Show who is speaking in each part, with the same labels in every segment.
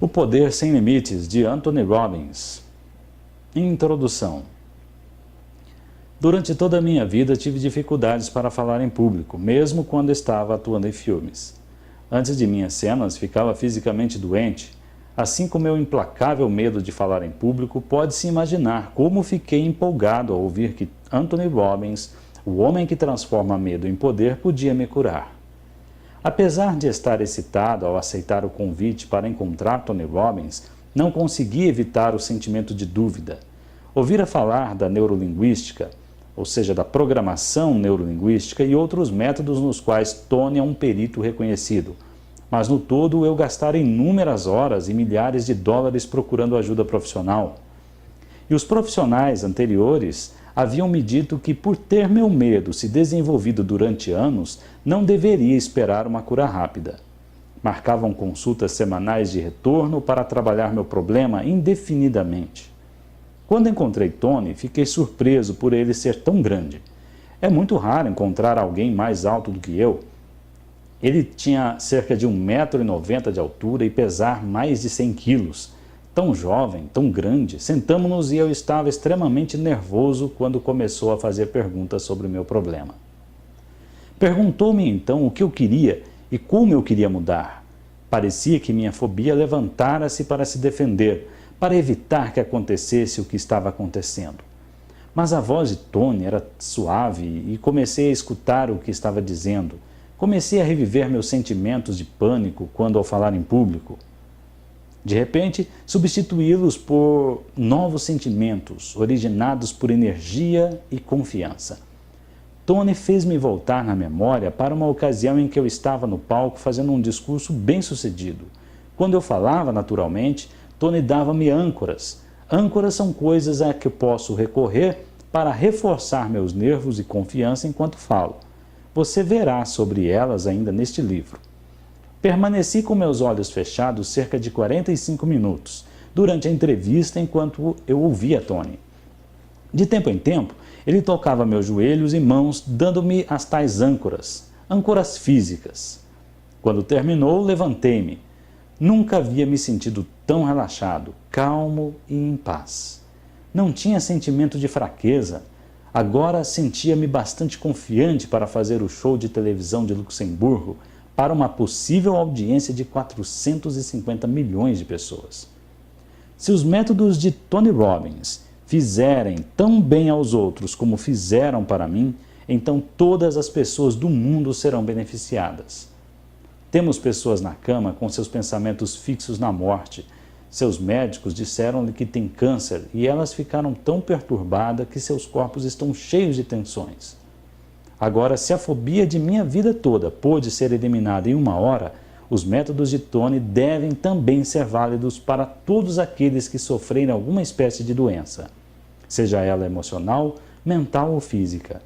Speaker 1: O Poder Sem Limites, de Anthony Robbins. Introdução. Durante toda a minha vida tive dificuldades para falar em público, mesmo quando estava atuando em filmes. Antes de minhas cenas, ficava fisicamente doente. Assim como meu implacável medo de falar em público, pode-se imaginar como fiquei empolgado ao ouvir que Anthony Robbins, o homem que transforma medo em poder, podia me curar. Apesar de estar excitado ao aceitar o convite para encontrar Tony Robbins, não consegui evitar o sentimento de dúvida. Ouvira falar da neurolinguística, ou seja, da programação neurolinguística e outros métodos nos quais Tony é um perito reconhecido. Mas no todo eu gastara inúmeras horas e milhares de dólares procurando ajuda profissional. E os profissionais anteriores haviam me dito que, por ter meu medo se desenvolvido durante anos, não deveria esperar uma cura rápida. Marcavam consultas semanais de retorno para trabalhar meu problema indefinidamente. Quando encontrei Tony, fiquei surpreso por ele ser tão grande. É muito raro encontrar alguém mais alto do que eu. Ele tinha cerca de 1,90 m de altura e pesar mais de 100 quilos. Tão jovem, tão grande, sentamo-nos e eu estava extremamente nervoso quando começou a fazer perguntas sobre o meu problema. Perguntou-me então o que eu queria e como eu queria mudar. Parecia que minha fobia levantara-se para se defender, para evitar que acontecesse o que estava acontecendo. Mas a voz de Tony era suave e comecei a escutar o que estava dizendo. Comecei a reviver meus sentimentos de pânico quando ao falar em público. De repente, substituí-los por novos sentimentos, originados por energia e confiança. Tony fez-me voltar na memória para uma ocasião em que eu estava no palco fazendo um discurso bem-sucedido. Quando eu falava naturalmente, Tony dava-me âncoras. Âncoras são coisas a que eu posso recorrer para reforçar meus nervos e confiança enquanto falo. Você verá sobre elas ainda neste livro. Permaneci com meus olhos fechados cerca de 45 minutos, durante a entrevista enquanto eu ouvia Tony. De tempo em tempo, ele tocava meus joelhos e mãos, dando-me as tais âncoras, âncoras físicas. Quando terminou, levantei-me. Nunca havia me sentido tão relaxado, calmo e em paz. Não tinha sentimento de fraqueza. Agora sentia-me bastante confiante para fazer o show de televisão de Luxemburgo para uma possível audiência de 450 milhões de pessoas. Se os métodos de Tony Robbins fizerem tão bem aos outros como fizeram para mim, então todas as pessoas do mundo serão beneficiadas. Temos pessoas na cama com seus pensamentos fixos na morte. Seus médicos disseram-lhe que tem câncer e elas ficaram tão perturbadas que seus corpos estão cheios de tensões. Agora, se a fobia de minha vida toda pôde ser eliminada em 1 hora, os métodos de Tony devem também ser válidos para todos aqueles que sofrerem alguma espécie de doença, seja ela emocional, mental ou física.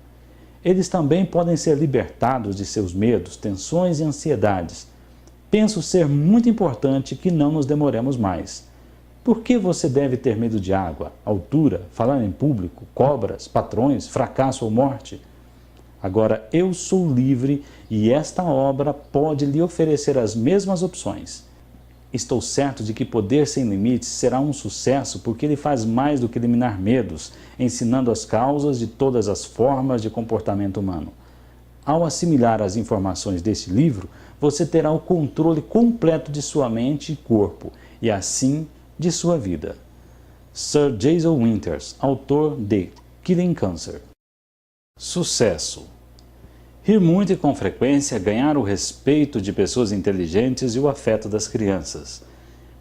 Speaker 1: Eles também podem ser libertados de seus medos, tensões e ansiedades. Penso ser muito importante que não nos demoremos mais. Por que você deve ter medo de água, altura, falar em público, cobras, patrões, fracasso ou morte? Agora eu sou livre e esta obra pode lhe oferecer as mesmas opções. Estou certo de que Poder Sem Limites será um sucesso porque ele faz mais do que eliminar medos, ensinando as causas de todas as formas de comportamento humano. Ao assimilar as informações deste livro, você terá o controle completo de sua mente e corpo, e assim de sua vida. Sir Jason Winters, autor de Killing Cancer. Sucesso. Rir muito e com frequência, ganhar o respeito de pessoas inteligentes e o afeto das crianças.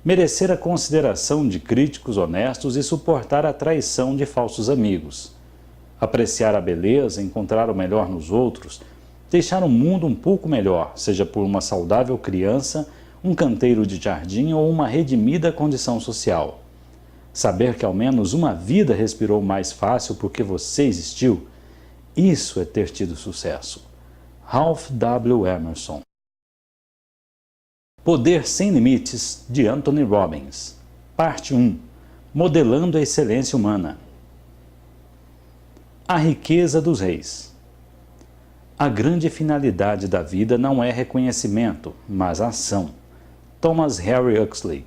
Speaker 1: Merecer a consideração de críticos honestos e suportar a traição de falsos amigos. Apreciar a beleza, encontrar o melhor nos outros, deixar o mundo um pouco melhor, seja por uma saudável criança, um canteiro de jardim ou uma redimida condição social. Saber que ao menos uma vida respirou mais fácil porque você existiu, isso é ter tido sucesso. Ralph W. Emerson. Poder Sem Limites, de Anthony Robbins. Parte 1. Modelando a excelência humana. A riqueza dos reis. A grande finalidade da vida não é reconhecimento, mas ação. Thomas Henry Huxley.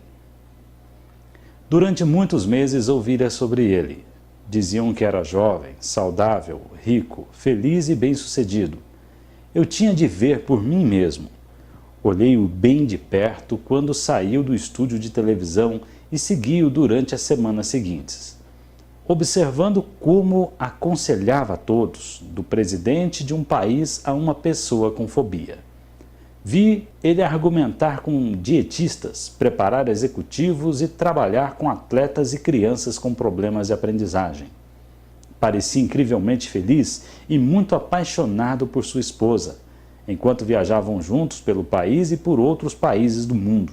Speaker 1: Durante muitos meses ouvira sobre ele. Diziam que era jovem, saudável, rico, feliz e bem-sucedido. Eu tinha de ver por mim mesmo. Olhei-o bem de perto quando saiu do estúdio de televisão e segui-o durante as semanas seguintes, observando como aconselhava a todos, do presidente de um país a uma pessoa com fobia. Vi ele argumentar com dietistas, preparar executivos e trabalhar com atletas e crianças com problemas de aprendizagem. Parecia incrivelmente feliz e muito apaixonado por sua esposa, enquanto viajavam juntos pelo país e por outros países do mundo.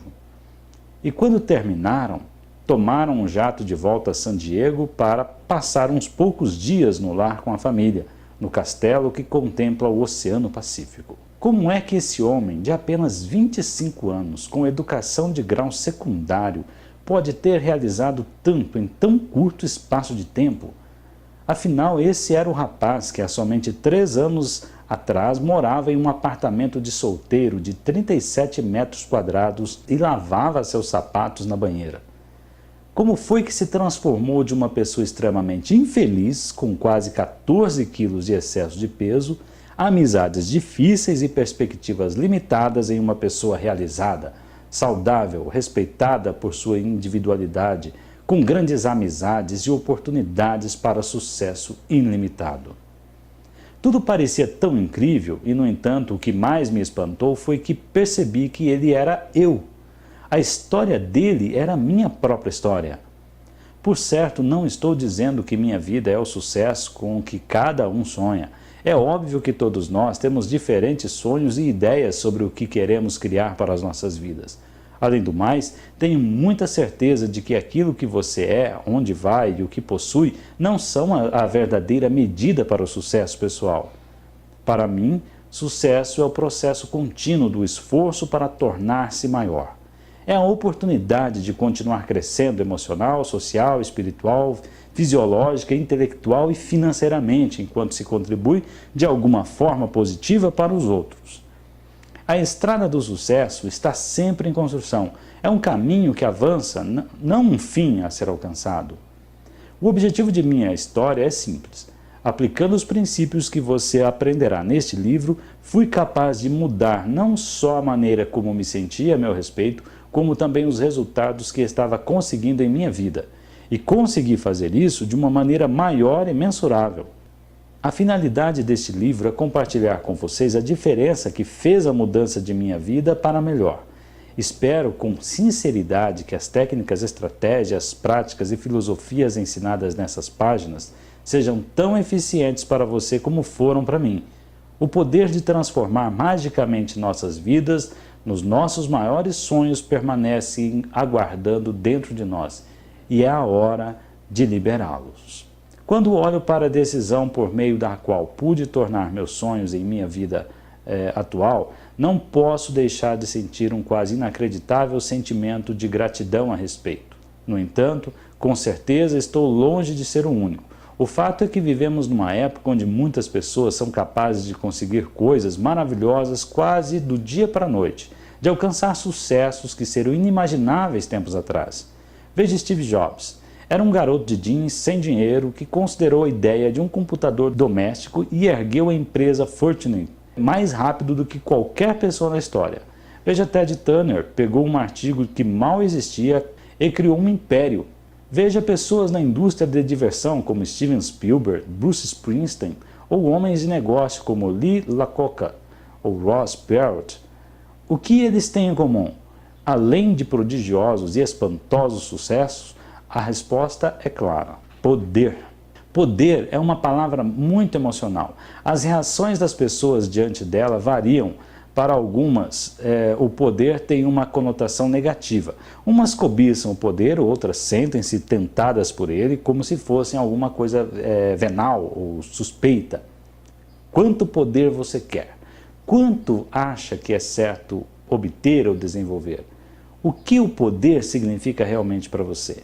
Speaker 1: E quando terminaram, tomaram um jato de volta a San Diego para passar uns poucos dias no lar com a família, no castelo que contempla o Oceano Pacífico. Como é que esse homem, de apenas 25 anos, com educação de grau secundário, pode ter realizado tanto em tão curto espaço de tempo? Afinal, esse era o rapaz que há somente 3 anos atrás morava em um apartamento de solteiro de 37 metros quadrados e lavava seus sapatos na banheira. Como foi que se transformou de uma pessoa extremamente infeliz, com quase 14 quilos de excesso de peso, amizades difíceis e perspectivas limitadas em uma pessoa realizada, saudável, respeitada por sua individualidade, com grandes amizades e oportunidades para sucesso ilimitado? Tudo parecia tão incrível e, no entanto, o que mais me espantou foi que percebi que ele era eu. A história dele era a minha própria história. Por certo, não estou dizendo que minha vida é o sucesso com o que cada um sonha. É óbvio que todos nós temos diferentes sonhos e ideias sobre o que queremos criar para as nossas vidas. Além do mais, tenho muita certeza de que aquilo que você é, onde vai e o que possui não são a verdadeira medida para o sucesso pessoal. Para mim, sucesso é o processo contínuo do esforço para tornar-se maior. É a oportunidade de continuar crescendo emocional, social, espiritual, fisiológica, intelectual e financeiramente, enquanto se contribui de alguma forma positiva para os outros. A estrada do sucesso está sempre em construção. É um caminho que avança, não um fim a ser alcançado. O objetivo de minha história é simples. Aplicando os princípios que você aprenderá neste livro, fui capaz de mudar não só a maneira como me sentia a meu respeito, como também os resultados que estava conseguindo em minha vida. E consegui fazer isso de uma maneira maior e mensurável. A finalidade deste livro é compartilhar com vocês a diferença que fez a mudança de minha vida para melhor. Espero com sinceridade que as técnicas, estratégias, práticas e filosofias ensinadas nessas páginas sejam tão eficientes para você como foram para mim. O poder de transformar magicamente nossas vidas nos nossos maiores sonhos permanece aguardando dentro de nós, e é a hora de liberá-los. Quando olho para a decisão por meio da qual pude tornar meus sonhos em minha vida atual, não posso deixar de sentir um quase inacreditável sentimento de gratidão a respeito. No entanto, com certeza estou longe de ser o único. O fato é que vivemos numa época onde muitas pessoas são capazes de conseguir coisas maravilhosas quase do dia para a noite, de alcançar sucessos que seriam inimagináveis tempos atrás. Veja Steve Jobs. Era um garoto de jeans sem dinheiro que considerou a ideia de um computador doméstico e ergueu a empresa Fortune mais rápido do que qualquer pessoa na história. Veja Ted Turner, pegou um artigo que mal existia e criou um império. Veja pessoas na indústria de diversão como Steven Spielberg, Bruce Springsteen, ou homens de negócio como Lee Iacocca ou Ross Perot. O que eles têm em comum? Além de prodigiosos e espantosos sucessos, a resposta é clara: poder. Poder é uma palavra muito emocional. As reações das pessoas diante dela variam. Para algumas, o poder tem uma conotação negativa. Umas cobiçam o poder, outras sentem-se tentadas por ele como se fossem alguma coisa venal ou suspeita. Quanto poder você quer? Quanto acha que é certo obter ou desenvolver? O que o poder significa realmente para você?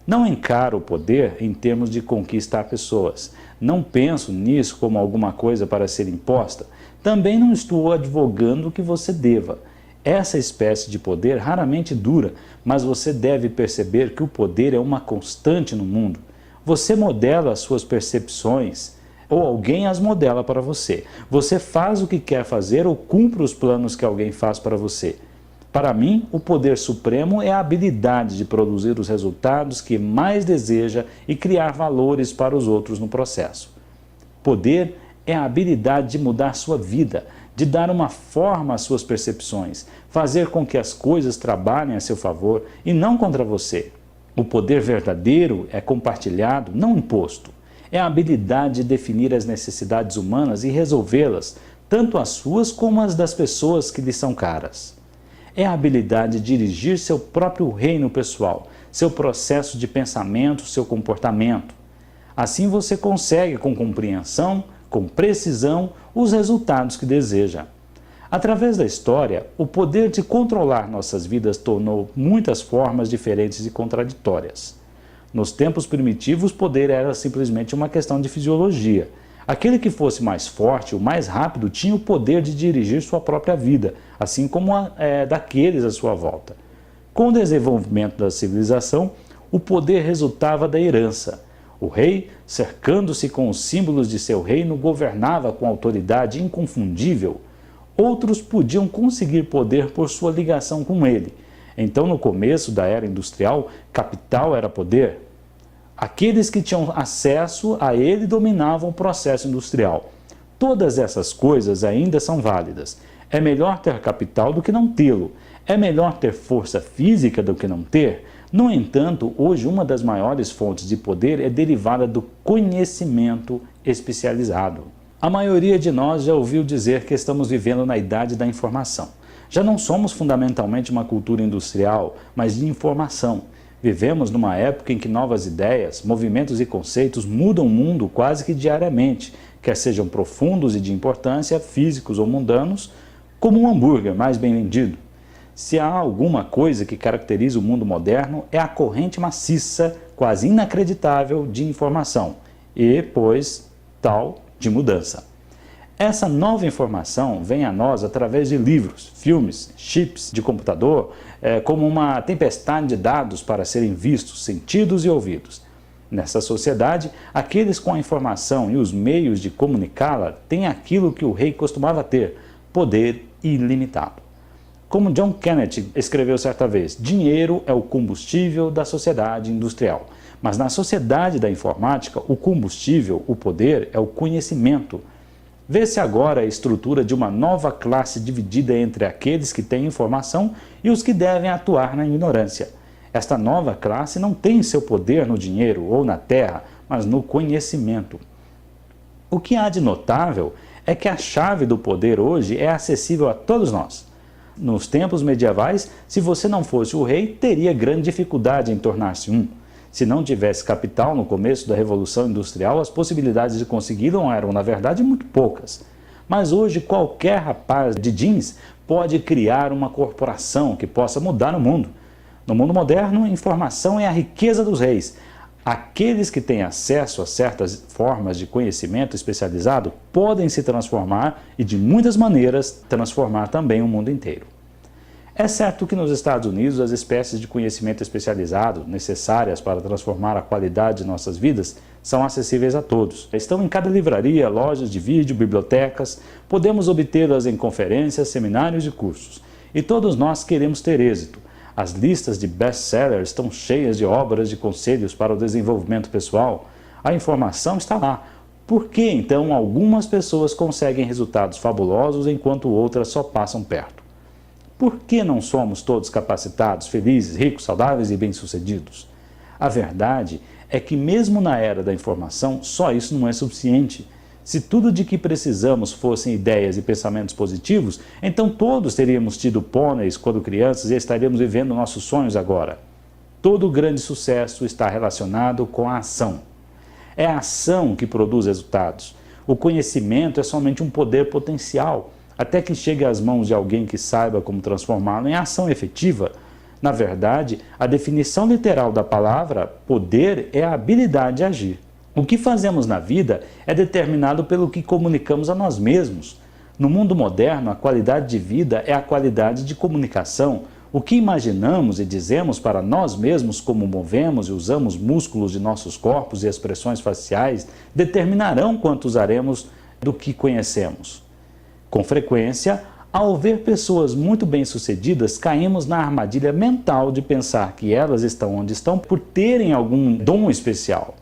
Speaker 1: Não encaro o poder em termos de conquistar pessoas. Não penso nisso como alguma coisa para ser imposta. Também não estou advogando que você deva. Essa espécie de poder raramente dura, mas você deve perceber que o poder é uma constante no mundo. Você modela as suas percepções ou alguém as modela para você. Você faz o que quer fazer ou cumpre os planos que alguém faz para você. Para mim, o poder supremo é a habilidade de produzir os resultados que mais deseja e criar valores para os outros no processo. Poder é a habilidade de mudar sua vida, de dar uma forma às suas percepções, fazer com que as coisas trabalhem a seu favor e não contra você. O poder verdadeiro é compartilhado, não imposto. É a habilidade de definir as necessidades humanas e resolvê-las, tanto as suas como as das pessoas que lhe são caras. É a habilidade de dirigir seu próprio reino pessoal, seu processo de pensamento, seu comportamento. Assim você consegue, com compreensão, com precisão, os resultados que deseja. Através da história, o poder de controlar nossas vidas tornou muitas formas diferentes e contraditórias. Nos tempos primitivos, poder era simplesmente uma questão de fisiologia. Aquele que fosse mais forte ou mais rápido tinha o poder de dirigir sua própria vida, assim como daqueles à sua volta. Com o desenvolvimento da civilização, o poder resultava da herança. O rei, cercando-se com os símbolos de seu reino, governava com autoridade inconfundível. Outros podiam conseguir poder por sua ligação com ele. Então, no começo da era industrial, capital era poder. Aqueles que tinham acesso a ele dominavam o processo industrial. Todas essas coisas ainda são válidas. É melhor ter capital do que não tê-lo. É melhor ter força física do que não ter. No entanto, hoje uma das maiores fontes de poder é derivada do conhecimento especializado. A maioria de nós já ouviu dizer que estamos vivendo na idade da informação. Já não somos fundamentalmente uma cultura industrial, mas de informação. Vivemos numa época em que novas ideias, movimentos e conceitos mudam o mundo quase que diariamente, quer sejam profundos e de importância, físicos ou mundanos, como um hambúrguer mais bem vendido. Se há alguma coisa que caracteriza o mundo moderno, é a corrente maciça, quase inacreditável, de informação e, pois, tal, de mudança. Essa nova informação vem a nós através de livros, filmes, chips de computador, como uma tempestade de dados para serem vistos, sentidos e ouvidos. Nessa sociedade, aqueles com a informação e os meios de comunicá-la têm aquilo que o rei costumava ter, poder ilimitado. Como John Kennedy escreveu certa vez, dinheiro é o combustível da sociedade industrial. Mas na sociedade da informática, o combustível, o poder, é o conhecimento. Vê-se agora a estrutura de uma nova classe dividida entre aqueles que têm informação e os que devem atuar na ignorância. Esta nova classe não tem seu poder no dinheiro ou na terra, mas no conhecimento. O que há de notável é que a chave do poder hoje é acessível a todos nós. Nos tempos medievais, se você não fosse o rei, teria grande dificuldade em tornar-se um. Se não tivesse capital no começo da Revolução Industrial, as possibilidades de consegui-lo eram, na verdade, muito poucas. Mas hoje, qualquer rapaz de jeans pode criar uma corporação que possa mudar o mundo. No mundo moderno, informação é a riqueza dos reis. Aqueles que têm acesso a certas formas de conhecimento especializado podem se transformar e, de muitas maneiras, transformar também o mundo inteiro. É certo que nos Estados Unidos as espécies de conhecimento especializado necessárias para transformar a qualidade de nossas vidas são acessíveis a todos. Estão em cada livraria, lojas de vídeo, bibliotecas, podemos obtê-las em conferências, seminários e cursos. E todos nós queremos ter êxito. As listas de best-sellers estão cheias de obras de conselhos para o desenvolvimento pessoal. A informação está lá. Por que então algumas pessoas conseguem resultados fabulosos enquanto outras só passam perto? Por que não somos todos capacitados, felizes, ricos, saudáveis e bem-sucedidos? A verdade é que mesmo na era da informação, só isso não é suficiente. Se tudo de que precisamos fossem ideias e pensamentos positivos, então todos teríamos tido pôneis quando crianças e estaríamos vivendo nossos sonhos agora. Todo grande sucesso está relacionado com a ação. É a ação que produz resultados. O conhecimento é somente um poder potencial, até que chegue às mãos de alguém que saiba como transformá-lo em ação efetiva. Na verdade, a definição literal da palavra poder é a habilidade de agir. O que fazemos na vida é determinado pelo que comunicamos a nós mesmos. No mundo moderno, a qualidade de vida é a qualidade de comunicação. O que imaginamos e dizemos para nós mesmos, como movemos e usamos músculos de nossos corpos e expressões faciais, determinarão quanto usaremos do que conhecemos. Com frequência, ao ver pessoas muito bem-sucedidas, caímos na armadilha mental de pensar que elas estão onde estão por terem algum dom especial.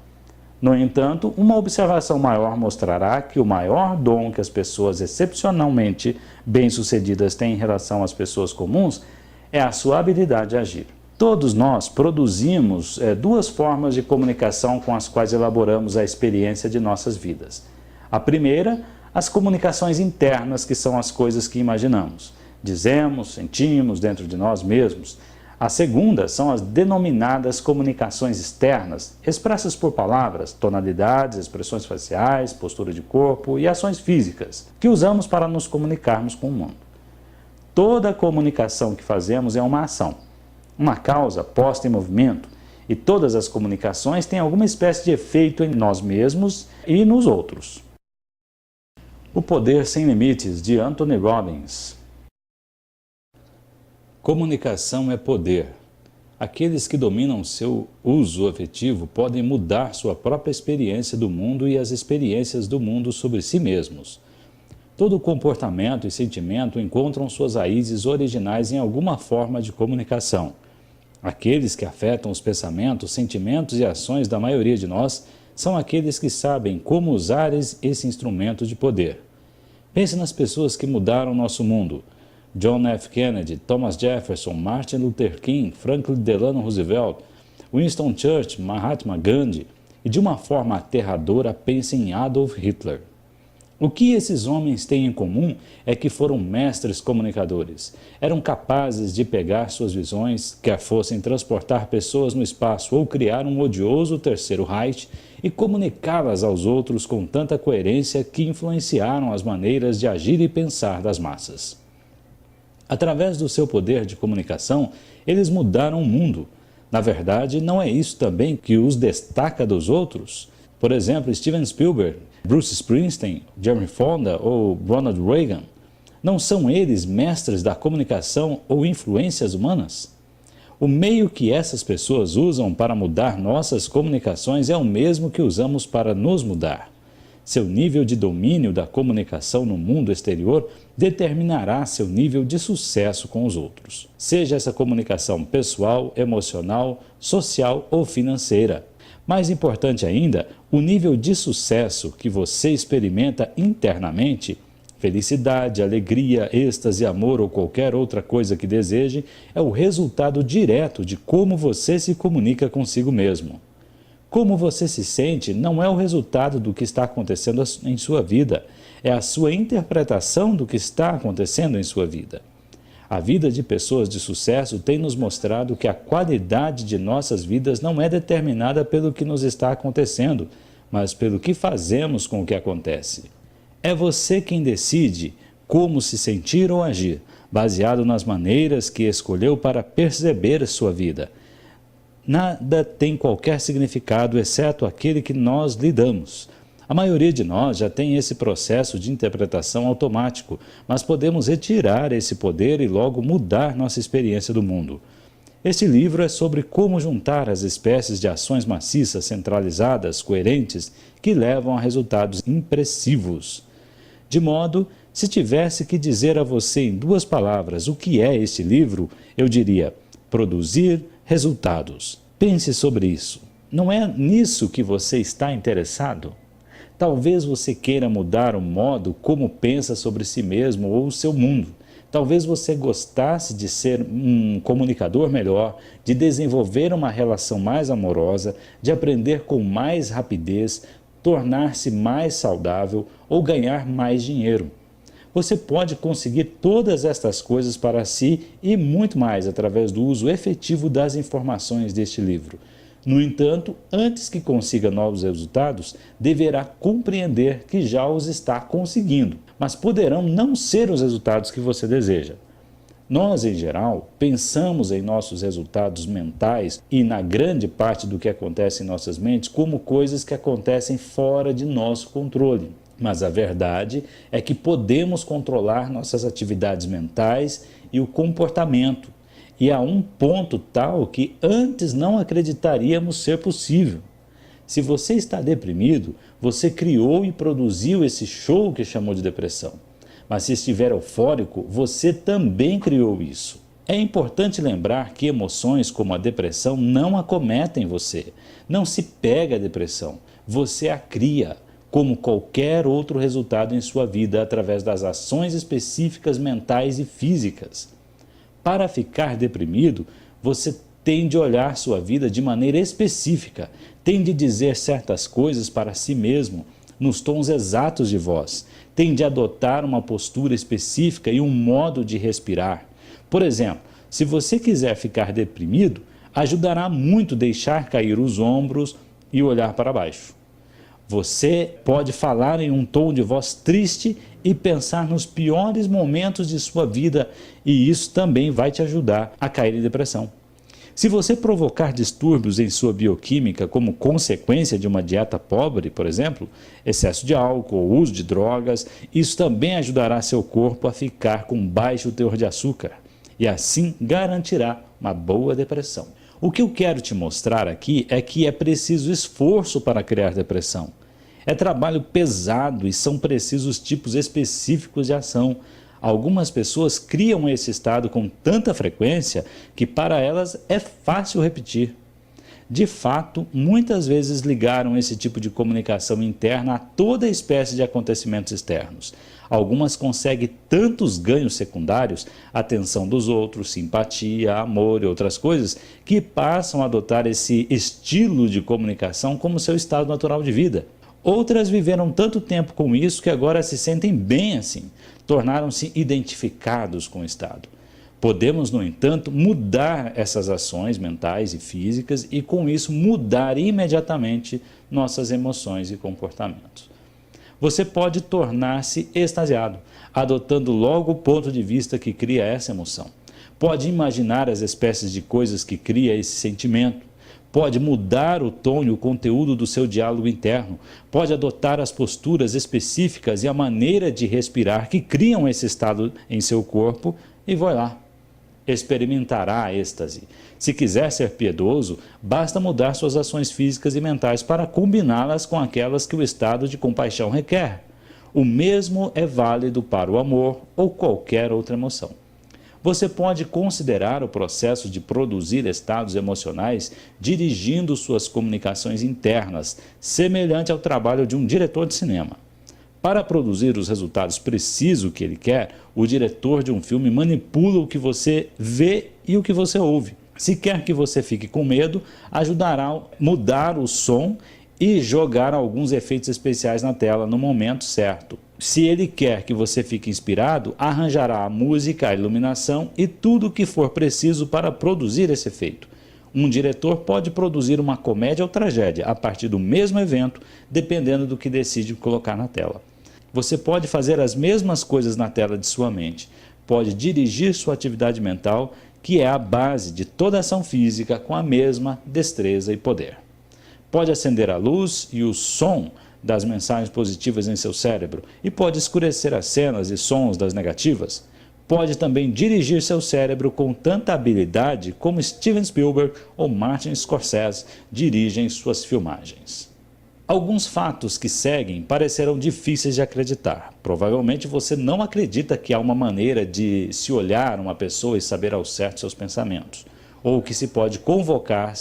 Speaker 1: No entanto, uma observação maior mostrará que o maior dom que as pessoas excepcionalmente bem-sucedidas têm em relação às pessoas comuns é a sua habilidade de agir. Todos nós produzimos duas formas de comunicação com as quais elaboramos a experiência de nossas vidas. A primeira, as comunicações internas, que são as coisas que imaginamos, dizemos, sentimos dentro de nós mesmos. A segunda são as denominadas comunicações externas, expressas por palavras, tonalidades, expressões faciais, postura de corpo e ações físicas, que usamos para nos comunicarmos com o mundo. Toda comunicação que fazemos é uma ação, uma causa posta em movimento, e todas as comunicações têm alguma espécie de efeito em nós mesmos e nos outros. O Poder Sem Limites, de Anthony Robbins. Comunicação é poder. Aqueles que dominam seu uso afetivo podem mudar sua própria experiência do mundo e as experiências do mundo sobre si mesmos. Todo comportamento e sentimento encontram suas raízes originais em alguma forma de comunicação. Aqueles que afetam os pensamentos, sentimentos e ações da maioria de nós são aqueles que sabem como usar esse instrumento de poder. Pense nas pessoas que mudaram nosso mundo. John F. Kennedy, Thomas Jefferson, Martin Luther King, Franklin Delano Roosevelt, Winston Churchill, Mahatma Gandhi e, de uma forma aterradora, pense em Adolf Hitler. O que esses homens têm em comum é que foram mestres comunicadores. Eram capazes de pegar suas visões, quer fossem transportar pessoas no espaço ou criar um odioso Terceiro Reich, e comunicá-las aos outros com tanta coerência que influenciaram as maneiras de agir e pensar das massas. Através do seu poder de comunicação, eles mudaram o mundo. Na verdade, não é isso também que os destaca dos outros? Por exemplo, Steven Spielberg, Bruce Springsteen, Jeremy Fonda ou Ronald Reagan. Não são eles mestres da comunicação ou influências humanas? O meio que essas pessoas usam para mudar nossas comunicações é o mesmo que usamos para nos mudar. Seu nível de domínio da comunicação no mundo exterior determinará seu nível de sucesso com os outros. Seja essa comunicação pessoal, emocional, social ou financeira. Mais importante ainda, o nível de sucesso que você experimenta internamente, felicidade, alegria, êxtase, amor ou qualquer outra coisa que deseje, é o resultado direto de como você se comunica consigo mesmo. Como você se sente não é o resultado do que está acontecendo em sua vida, é a sua interpretação do que está acontecendo em sua vida. A vida de pessoas de sucesso tem nos mostrado que a qualidade de nossas vidas não é determinada pelo que nos está acontecendo, mas pelo que fazemos com o que acontece. É você quem decide como se sentir ou agir, baseado nas maneiras que escolheu para perceber sua vida. Nada tem qualquer significado exceto aquele que nós lhe damos. A maioria de nós já tem esse processo de interpretação automático, mas podemos retirar esse poder e logo mudar nossa experiência do mundo. Este livro é sobre como juntar as espécies de ações maciças, centralizadas, coerentes, que levam a resultados impressivos. De modo, se tivesse que dizer a você em 2 palavras o que é este livro, eu diria: produzir resultados. Pense sobre isso. Não é nisso que você está interessado? Talvez você queira mudar o modo como pensa sobre si mesmo ou o seu mundo. Talvez você gostasse de ser um comunicador melhor, de desenvolver uma relação mais amorosa, de aprender com mais rapidez, tornar-se mais saudável ou ganhar mais dinheiro. Você pode conseguir todas estas coisas para si e muito mais através do uso efetivo das informações deste livro. No entanto, antes que consiga novos resultados, deverá compreender que já os está conseguindo, mas poderão não ser os resultados que você deseja. Nós, em geral, pensamos em nossos resultados mentais e na grande parte do que acontece em nossas mentes como coisas que acontecem fora de nosso controle. Mas a verdade é que podemos controlar nossas atividades mentais e o comportamento, e a um ponto tal que antes não acreditaríamos ser possível. Se você está deprimido, você criou e produziu esse show que chamou de depressão. Mas se estiver eufórico, você também criou isso. É importante lembrar que emoções como a depressão não acometem você. Não se pega a depressão, você a cria, como qualquer outro resultado em sua vida através das ações específicas mentais e físicas. Para ficar deprimido, você tem de olhar sua vida de maneira específica, tem de dizer certas coisas para si mesmo, nos tons exatos de voz, tem de adotar uma postura específica e um modo de respirar. Por exemplo, se você quiser ficar deprimido, ajudará muito deixar cair os ombros e olhar para baixo. Você pode falar em um tom de voz triste e pensar nos piores momentos de sua vida, e isso também vai te ajudar a cair em depressão. Se você provocar distúrbios em sua bioquímica como consequência de uma dieta pobre, por exemplo, excesso de álcool ou uso de drogas, isso também ajudará seu corpo a ficar com baixo teor de açúcar e assim garantirá uma boa depressão. O que eu quero te mostrar aqui é que é preciso esforço para criar depressão. É trabalho pesado e são precisos tipos específicos de ação. Algumas pessoas criam esse estado com tanta frequência que para elas é fácil repetir. De fato, muitas vezes ligaram esse tipo de comunicação interna a toda espécie de acontecimentos externos. Algumas conseguem tantos ganhos secundários, atenção dos outros, simpatia, amor e outras coisas, que passam a adotar esse estilo de comunicação como seu estado natural de vida. Outras viveram tanto tempo com isso que agora se sentem bem assim, tornaram-se identificados com o estado. Podemos, no entanto, mudar essas ações mentais e físicas e, com isso, mudar imediatamente nossas emoções e comportamentos. Você pode tornar-se extasiado, adotando logo o ponto de vista que cria essa emoção. Pode imaginar as espécies de coisas que cria esse sentimento. Pode mudar o tom e o conteúdo do seu diálogo interno. Pode adotar as posturas específicas e a maneira de respirar que criam esse estado em seu corpo e vai lá. Experimentará a êxtase. Se quiser ser piedoso, basta mudar suas ações físicas e mentais para combiná-las com aquelas que o estado de compaixão requer. O mesmo é válido para o amor ou qualquer outra emoção. Você pode considerar o processo de produzir estados emocionais dirigindo suas comunicações internas, semelhante ao trabalho de um diretor de cinema. Para produzir os resultados precisos que ele quer, o diretor de um filme manipula o que você vê e o que você ouve. Se quer que você fique com medo, ajudará a mudar o som e jogar alguns efeitos especiais na tela no momento certo. Se ele quer que você fique inspirado, arranjará a música, a iluminação e tudo o que for preciso para produzir esse efeito. Um diretor pode produzir uma comédia ou tragédia a partir do mesmo evento, dependendo do que decide colocar na tela. Você pode fazer as mesmas coisas na tela de sua mente, pode dirigir sua atividade mental, que é a base de toda ação física, com a mesma destreza e poder. Pode acender a luz e o som das mensagens positivas em seu cérebro e pode escurecer as cenas e sons das negativas. Pode também dirigir seu cérebro com tanta habilidade como Steven Spielberg ou Martin Scorsese dirigem suas filmagens. Alguns fatos que seguem parecerão difíceis de acreditar. Provavelmente você não acredita que há uma maneira de se olhar uma pessoa e saber ao certo seus pensamentos, ou que se pode convocar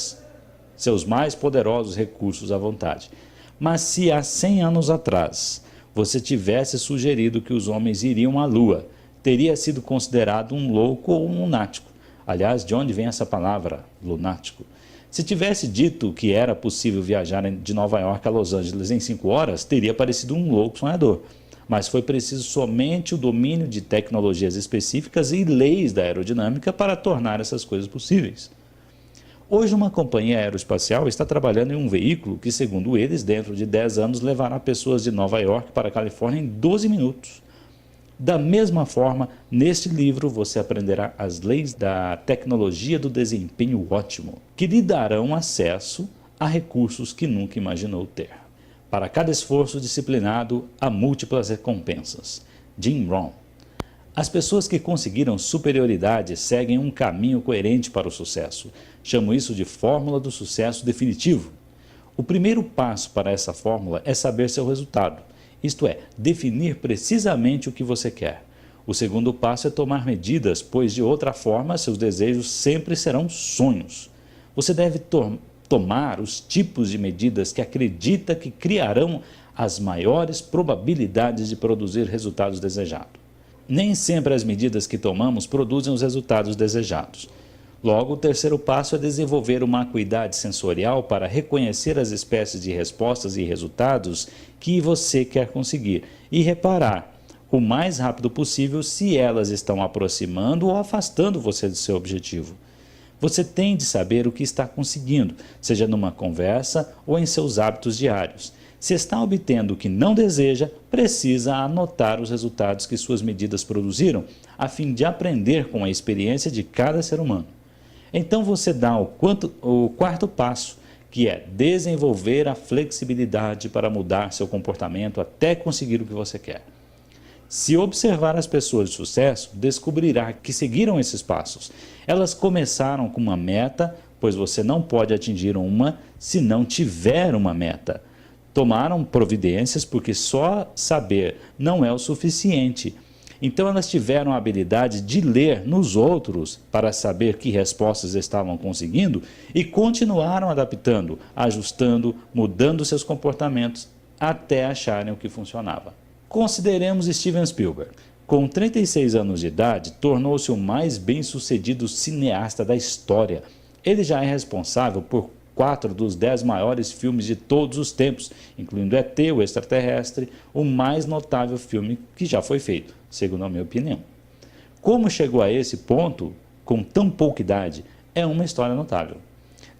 Speaker 1: seus mais poderosos recursos à vontade. Mas se há 100 anos atrás você tivesse sugerido que os homens iriam à Lua, teria sido considerado um louco ou um lunático. Aliás, de onde vem essa palavra, lunático? Se tivesse dito que era possível viajar de Nova York a Los Angeles em 5 horas, teria parecido um louco sonhador. Mas foi preciso somente o domínio de tecnologias específicas e leis da aerodinâmica para tornar essas coisas possíveis. Hoje uma companhia aeroespacial está trabalhando em um veículo que, segundo eles, dentro de 10 anos levará pessoas de Nova York para a Califórnia em 12 minutos. Da mesma forma, neste livro você aprenderá as leis da tecnologia do desempenho ótimo, que lhe darão acesso a recursos que nunca imaginou ter. Para cada esforço disciplinado, há múltiplas recompensas. Jim Rohn. As pessoas que conseguiram superioridade seguem um caminho coerente para o sucesso. Chamo isso de fórmula do sucesso definitivo. O primeiro passo para essa fórmula é saber seu resultado, isto é, definir precisamente o que você quer. O segundo passo é tomar medidas, pois de outra forma seus desejos sempre serão sonhos. Você deve tomar os tipos de medidas que acredita que criarão as maiores probabilidades de produzir resultados desejados. Nem sempre as medidas que tomamos produzem os resultados desejados. Logo, o terceiro passo é desenvolver uma acuidade sensorial para reconhecer as espécies de respostas e resultados que você quer conseguir e reparar o mais rápido possível se elas estão aproximando ou afastando você do seu objetivo. Você tem de saber o que está conseguindo, seja numa conversa ou em seus hábitos diários. Se está obtendo o que não deseja, precisa anotar os resultados que suas medidas produziram, a fim de aprender com a experiência de cada ser humano. Então você dá o quarto passo, que é desenvolver a flexibilidade para mudar seu comportamento até conseguir o que você quer. Se observar as pessoas de sucesso, descobrirá que seguiram esses passos. Elas começaram com uma meta, pois você não pode atingir uma se não tiver uma meta. Tomaram providências porque só saber não é o suficiente. Então elas tiveram a habilidade de ler nos outros para saber que respostas estavam conseguindo e continuaram adaptando, ajustando, mudando seus comportamentos até acharem o que funcionava. Consideremos Steven Spielberg. Com 36 anos de idade, tornou-se o mais bem-sucedido cineasta da história. Ele já é responsável por 4 dos 10 maiores filmes de todos os tempos, incluindo E.T., o Extraterrestre, o mais notável filme que já foi feito, segundo a minha opinião. Como chegou a esse ponto, com tão pouca idade, é uma história notável.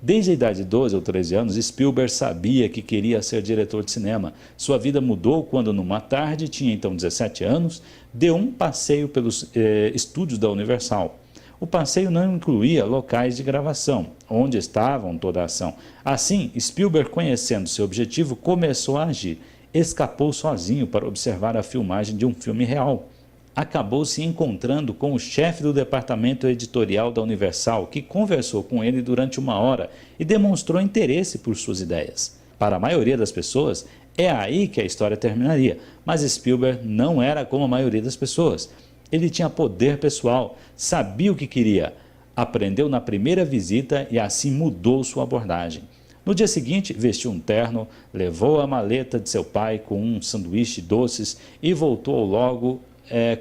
Speaker 1: Desde a idade de 12 ou 13 anos, Spielberg sabia que queria ser diretor de cinema. Sua vida mudou quando, numa tarde, tinha então 17 anos, deu um passeio pelos estúdios da Universal. O passeio não incluía locais de gravação, onde estavam toda a ação. Assim, Spielberg, conhecendo seu objetivo, começou a agir. Escapou sozinho para observar a filmagem de um filme real. Acabou se encontrando com o chefe do departamento editorial da Universal, que conversou com ele durante 1 hora e demonstrou interesse por suas ideias. Para a maioria das pessoas, é aí que a história terminaria, mas Spielberg não era como a maioria das pessoas. Ele tinha poder pessoal, sabia o que queria, aprendeu na primeira visita e assim mudou sua abordagem. No dia seguinte, vestiu um terno, levou a maleta de seu pai com um sanduíche de doces e voltou logo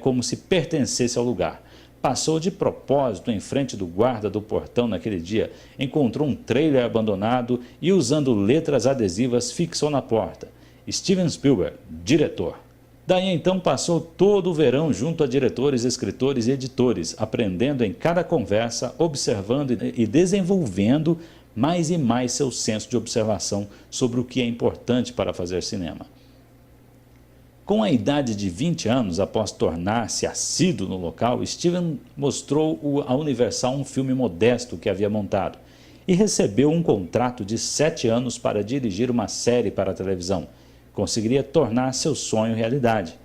Speaker 1: como se pertencesse ao lugar. Passou de propósito em frente do guarda do portão naquele dia, encontrou um trailer abandonado e, usando letras adesivas, fixou na porta: Steven Spielberg, diretor. Daí então passou todo o verão junto a diretores, escritores e editores, aprendendo em cada conversa, observando e desenvolvendo mais e mais seu senso de observação sobre o que é importante para fazer cinema. Com a idade de 20 anos, após tornar-se assíduo no local, Steven mostrou à Universal um filme modesto que havia montado e recebeu um contrato de 7 anos para dirigir uma série para a televisão. Conseguiria tornar seu sonho realidade.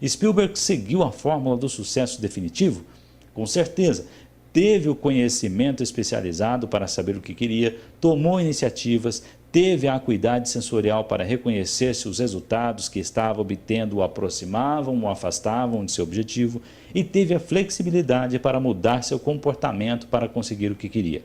Speaker 1: Spielberg seguiu a fórmula do sucesso definitivo? Com certeza. Teve o conhecimento especializado para saber o que queria, tomou iniciativas, teve a acuidade sensorial para reconhecer se os resultados que estava obtendo o aproximavam ou afastavam de seu objetivo e teve a flexibilidade para mudar seu comportamento para conseguir o que queria.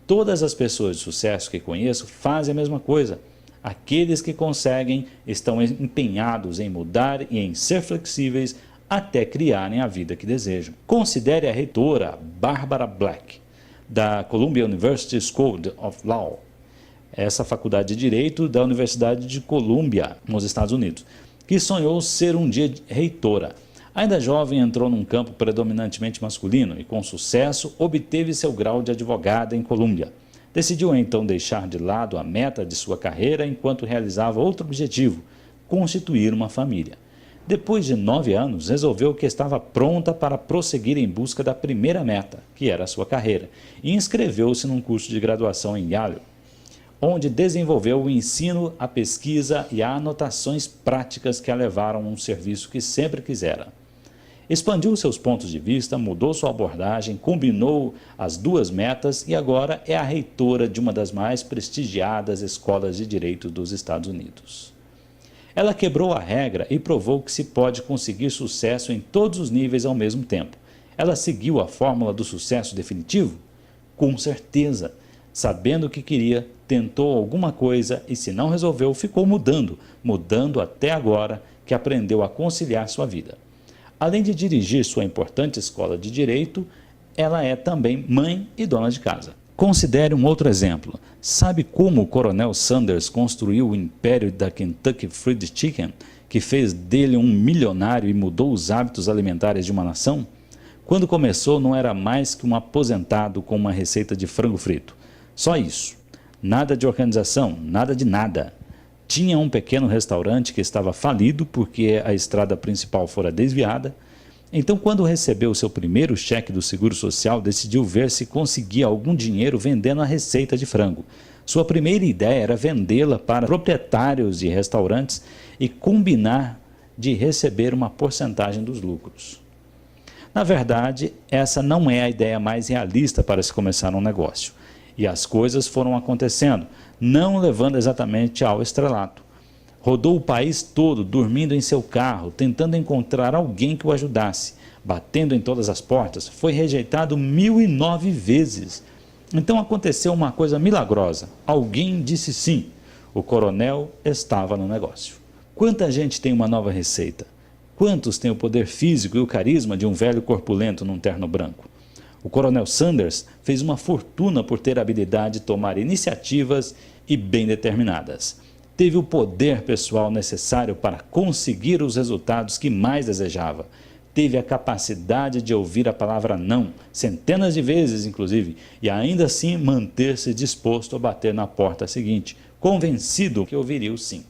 Speaker 1: Todas as pessoas de sucesso que conheço fazem a mesma coisa. Aqueles que conseguem estão empenhados em mudar e em ser flexíveis até criarem a vida que desejam. Considere a reitora Barbara Black, da Columbia University School of Law, essa faculdade de Direito da Universidade de Columbia, nos Estados Unidos, que sonhou ser um dia reitora. Ainda jovem, entrou num campo predominantemente masculino e, com sucesso, obteve seu grau de advogada em Columbia. Decidiu então deixar de lado a meta de sua carreira enquanto realizava outro objetivo: constituir uma família. Depois de 9 anos, resolveu que estava pronta para prosseguir em busca da primeira meta, que era a sua carreira, e inscreveu-se num curso de graduação em Yale. onde desenvolveu o ensino, a pesquisa e as anotações práticas que a levaram a um serviço que sempre quisera. Expandiu seus pontos de vista, mudou sua abordagem, combinou as duas metas e agora é a reitora de uma das mais prestigiadas escolas de direito dos Estados Unidos. Ela quebrou a regra e provou que se pode conseguir sucesso em todos os níveis ao mesmo tempo. Ela seguiu a fórmula do sucesso definitivo? Com certeza. Sabendo o que queria, tentou alguma coisa e, se não resolveu, ficou mudando até agora que aprendeu a conciliar sua vida. Além de dirigir sua importante escola de direito, ela é também mãe e dona de casa. Considere um outro exemplo. Sabe como o Coronel Sanders construiu o império da Kentucky Fried Chicken, que fez dele um milionário e mudou os hábitos alimentares de uma nação? Quando começou, não era mais que um aposentado com uma receita de frango frito. Só isso. Nada de organização, nada de nada. Tinha um pequeno restaurante que estava falido porque a estrada principal fora desviada. Então, quando recebeu seu primeiro cheque do Seguro Social, decidiu ver se conseguia algum dinheiro vendendo a receita de frango. Sua primeira ideia era vendê-la para proprietários de restaurantes e combinar de receber uma porcentagem dos lucros. Na verdade, essa não é a ideia mais realista para se começar um negócio. E as coisas foram acontecendo, não levando exatamente ao estrelato. Rodou o país todo, dormindo em seu carro, tentando encontrar alguém que o ajudasse. Batendo em todas as portas, foi rejeitado 1009 vezes. Então aconteceu uma coisa milagrosa. Alguém disse sim. O coronel estava no negócio. Quanta gente tem uma nova receita? Quantos têm o poder físico e o carisma de um velho corpulento num terno branco? O Coronel Sanders fez uma fortuna por ter a habilidade de tomar iniciativas e bem determinadas. Teve o poder pessoal necessário para conseguir os resultados que mais desejava. Teve a capacidade de ouvir a palavra não, centenas de vezes inclusive, e ainda assim manter-se disposto a bater na porta seguinte, convencido que ouviria o sim.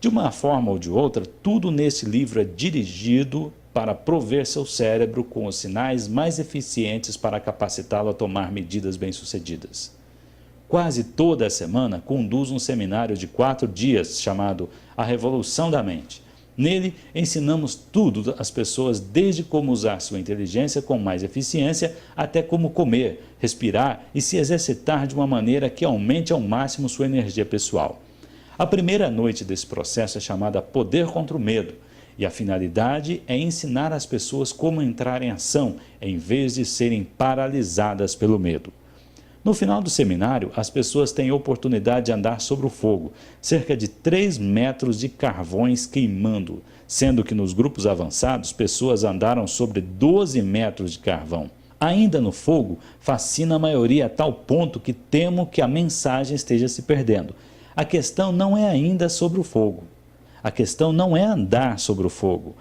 Speaker 1: De uma forma ou de outra, tudo nesse livro é dirigido para prover seu cérebro com os sinais mais eficientes para capacitá-lo a tomar medidas bem-sucedidas. Quase toda a semana conduzo um seminário de 4 dias chamado A Revolução da Mente. Nele, ensinamos tudo às pessoas, desde como usar sua inteligência com mais eficiência, até como comer, respirar e se exercitar de uma maneira que aumente ao máximo sua energia pessoal. A primeira noite desse processo é chamada Poder contra o Medo, e a finalidade é ensinar as pessoas como entrar em ação, em vez de serem paralisadas pelo medo. No final do seminário, as pessoas têm a oportunidade de andar sobre o fogo, cerca de 3 metros de carvões queimando, sendo que nos grupos avançados, pessoas andaram sobre 12 metros de carvão. Ainda no fogo, fascina a maioria a tal ponto que temo que a mensagem esteja se perdendo. A questão não é ainda sobre o fogo. A questão não é andar sobre o fogo.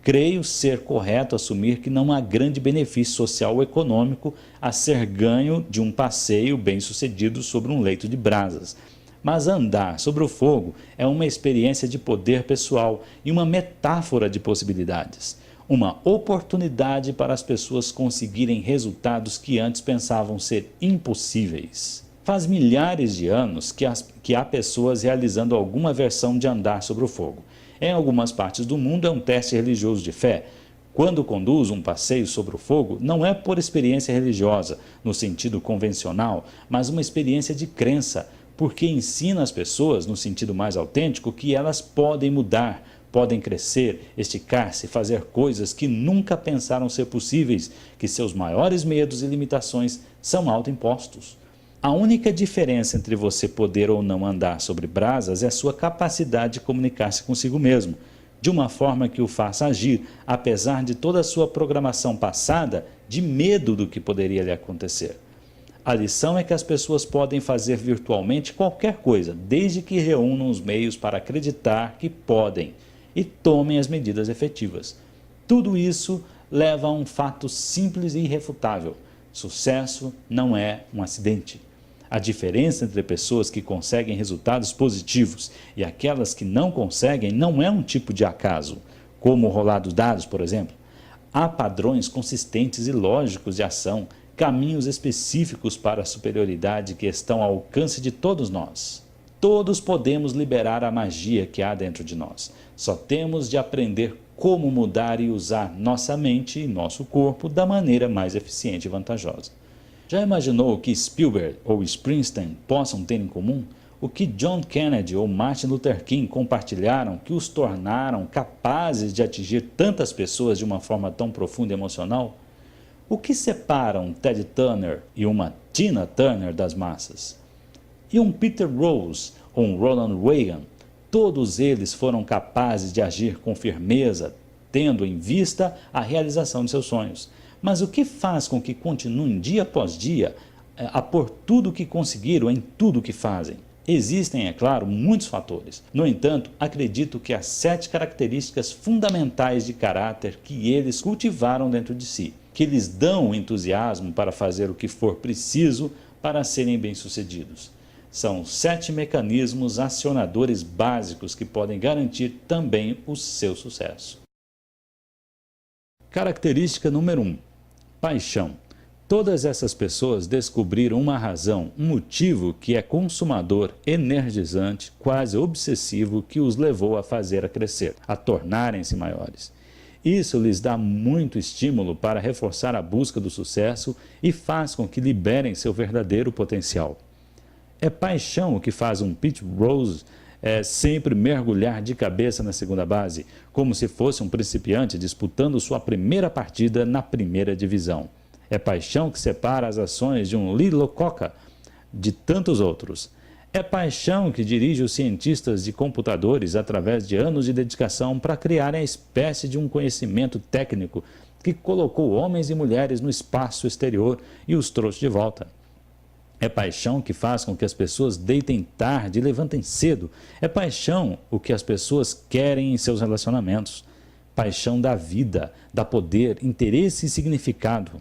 Speaker 1: Creio ser correto assumir que não há grande benefício social ou econômico a ser ganho de um passeio bem-sucedido sobre um leito de brasas. Mas andar sobre o fogo é uma experiência de poder pessoal e uma metáfora de possibilidades. Uma oportunidade para as pessoas conseguirem resultados que antes pensavam ser impossíveis. Faz milhares de anos que há pessoas realizando alguma versão de andar sobre o fogo. Em algumas partes do mundo é um teste religioso de fé. Quando conduz um passeio sobre o fogo, não é por experiência religiosa, no sentido convencional, mas uma experiência de crença, porque ensina as pessoas, no sentido mais autêntico, que elas podem mudar, podem crescer, esticar-se, fazer coisas que nunca pensaram ser possíveis, que seus maiores medos e limitações são autoimpostos. A única diferença entre você poder ou não andar sobre brasas é a sua capacidade de comunicar-se consigo mesmo, de uma forma que o faça agir, apesar de toda a sua programação passada de medo do que poderia lhe acontecer. A lição é que as pessoas podem fazer virtualmente qualquer coisa, desde que reúnam os meios para acreditar que podem e tomem as medidas efetivas. Tudo isso leva a um fato simples e irrefutável: sucesso não é um acidente. A diferença entre pessoas que conseguem resultados positivos e aquelas que não conseguem não é um tipo de acaso, como o rolar dos dados, por exemplo. Há padrões consistentes e lógicos de ação, caminhos específicos para a superioridade que estão ao alcance de todos nós. Todos podemos liberar a magia que há dentro de nós. Só temos de aprender como mudar e usar nossa mente e nosso corpo da maneira mais eficiente e vantajosa. Já imaginou o que Spielberg ou Springsteen possam ter em comum? O que John Kennedy ou Martin Luther King compartilharam que os tornaram capazes de atingir tantas pessoas de uma forma tão profunda e emocional? O que separa um Ted Turner e uma Tina Turner das massas? E um Peter Rose ou um Ronald Reagan? Todos eles foram capazes de agir com firmeza, tendo em vista a realização de seus sonhos. Mas o que faz com que continuem dia após dia a pôr tudo o que conseguiram em tudo o que fazem? Existem, é claro, muitos fatores. No entanto, acredito que há 7 características fundamentais de caráter que eles cultivaram dentro de si, que lhes dão o entusiasmo para fazer o que for preciso para serem bem-sucedidos. São 7 mecanismos acionadores básicos que podem garantir também o seu sucesso. Característica número 1. Paixão. Todas essas pessoas descobriram uma razão, um motivo que é consumador, energizante, quase obsessivo, que os levou a fazer a crescer, a tornarem-se maiores. Isso lhes dá muito estímulo para reforçar a busca do sucesso e faz com que liberem seu verdadeiro potencial. É paixão o que faz um Pete Rose sempre mergulhar de cabeça na segunda base, como se fosse um principiante disputando sua primeira partida na primeira divisão. É paixão que separa as ações de um Lee Iacocca de tantos outros. É paixão que dirige os cientistas de computadores através de anos de dedicação para criarem a espécie de um conhecimento técnico que colocou homens e mulheres no espaço exterior e os trouxe de volta. É paixão que faz com que as pessoas deitem tarde e levantem cedo. É paixão o que as pessoas querem em seus relacionamentos. Paixão da vida, dá poder, interesse e significado.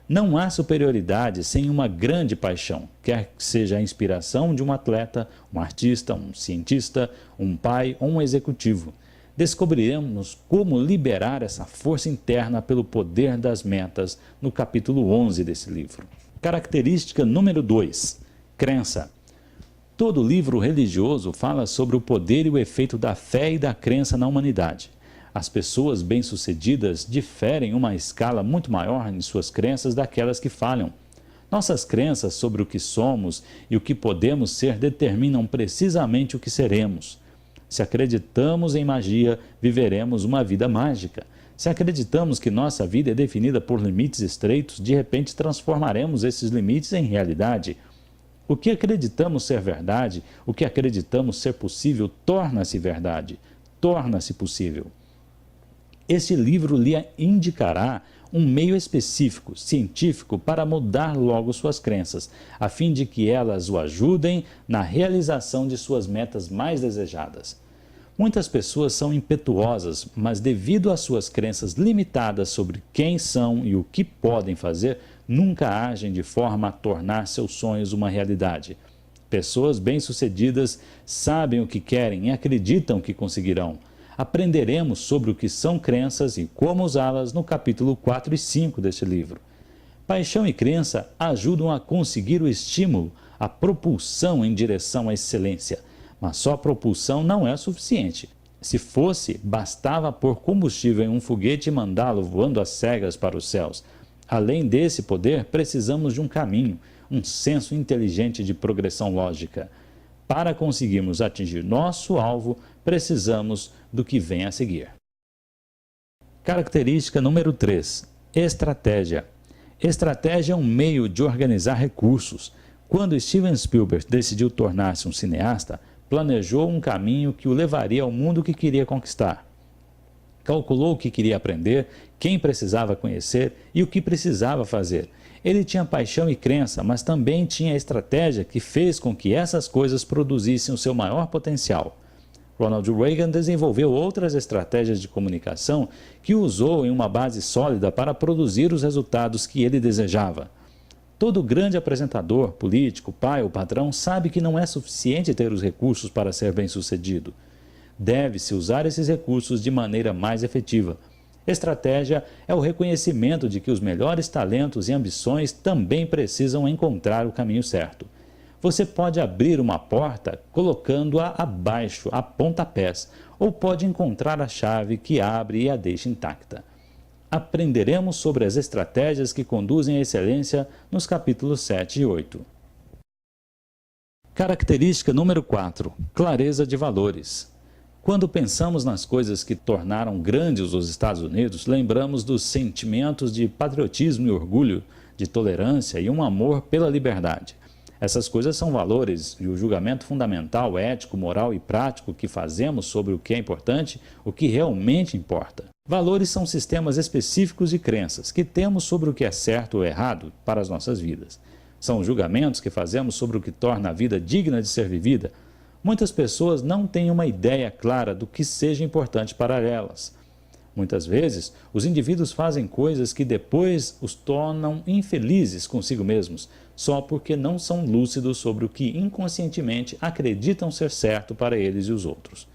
Speaker 1: Não há superioridade sem uma grande paixão, quer que seja a inspiração de um atleta, um artista, um cientista, um pai ou um executivo. Descobriremos como liberar essa força interna pelo poder das metas no capítulo 11 desse livro. Característica número 2. Crença. Todo livro religioso fala sobre o poder e o efeito da fé e da crença na humanidade. As pessoas bem-sucedidas diferem uma escala muito maior em suas crenças daquelas que falham. Nossas crenças sobre o que somos e o que podemos ser determinam precisamente o que seremos. Se acreditamos em magia, viveremos uma vida mágica. Se acreditamos que nossa vida é definida por limites estreitos, de repente transformaremos esses limites em realidade. O que acreditamos ser verdade, o que acreditamos ser possível, torna-se verdade, torna-se possível. Este livro lhe indicará um meio específico, científico, para mudar logo suas crenças, a fim de que elas o ajudem na realização de suas metas mais desejadas. Muitas pessoas são impetuosas, mas devido às suas crenças limitadas sobre quem são e o que podem fazer, nunca agem de forma a tornar seus sonhos uma realidade. Pessoas bem-sucedidas sabem o que querem e acreditam que conseguirão. Aprenderemos sobre o que são crenças e como usá-las no capítulo 4 e 5 deste livro. Paixão e crença ajudam a conseguir o estímulo, a propulsão em direção à excelência. Mas só propulsão não é suficiente. Se fosse, bastava pôr combustível em um foguete e mandá-lo voando às cegas para os céus. Além desse poder, precisamos de um caminho, um senso inteligente de progressão lógica. Para conseguirmos atingir nosso alvo, precisamos do que vem a seguir. Característica número 3. Estratégia. Estratégia é um meio de organizar recursos. Quando Steven Spielberg decidiu tornar-se um cineasta, planejou um caminho que o levaria ao mundo que queria conquistar. Calculou o que queria aprender, quem precisava conhecer e o que precisava fazer. Ele tinha paixão e crença, mas também tinha estratégia que fez com que essas coisas produzissem o seu maior potencial. Ronald Reagan desenvolveu outras estratégias de comunicação que usou em uma base sólida para produzir os resultados que ele desejava. Todo grande apresentador, político, pai ou patrão sabe que não é suficiente ter os recursos para ser bem-sucedido. Deve-se usar esses recursos de maneira mais efetiva. Estratégia é o reconhecimento de que os melhores talentos e ambições também precisam encontrar o caminho certo. Você pode abrir uma porta colocando-a abaixo, a pontapés, ou pode encontrar a chave que abre e a deixa intacta. Aprenderemos sobre as estratégias que conduzem à excelência nos capítulos 7 e 8. Característica número 4. Clareza de valores. Quando pensamos nas coisas que tornaram grandes os Estados Unidos, lembramos dos sentimentos de patriotismo e orgulho, de tolerância e um amor pela liberdade. Essas coisas são valores e o julgamento fundamental, ético, moral e prático que fazemos sobre o que é importante, o que realmente importa. Valores são sistemas específicos de crenças que temos sobre o que é certo ou errado para as nossas vidas. São julgamentos que fazemos sobre o que torna a vida digna de ser vivida. Muitas pessoas não têm uma ideia clara do que seja importante para elas. Muitas vezes, os indivíduos fazem coisas que depois os tornam infelizes consigo mesmos, só porque não são lúcidos sobre o que inconscientemente acreditam ser certo para eles e os outros.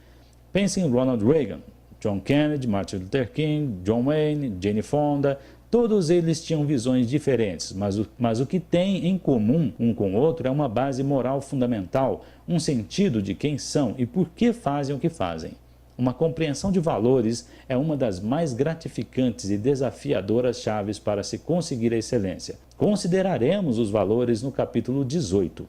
Speaker 1: Pense em Ronald Reagan, John Kennedy, Martin Luther King, John Wayne, Jane Fonda. Todos eles tinham visões diferentes, mas o que têm em comum um com o outro é uma base moral fundamental, um sentido de quem são e por que fazem o que fazem. Uma compreensão de valores é uma das mais gratificantes e desafiadoras chaves para se conseguir a excelência. Consideraremos os valores no capítulo 18.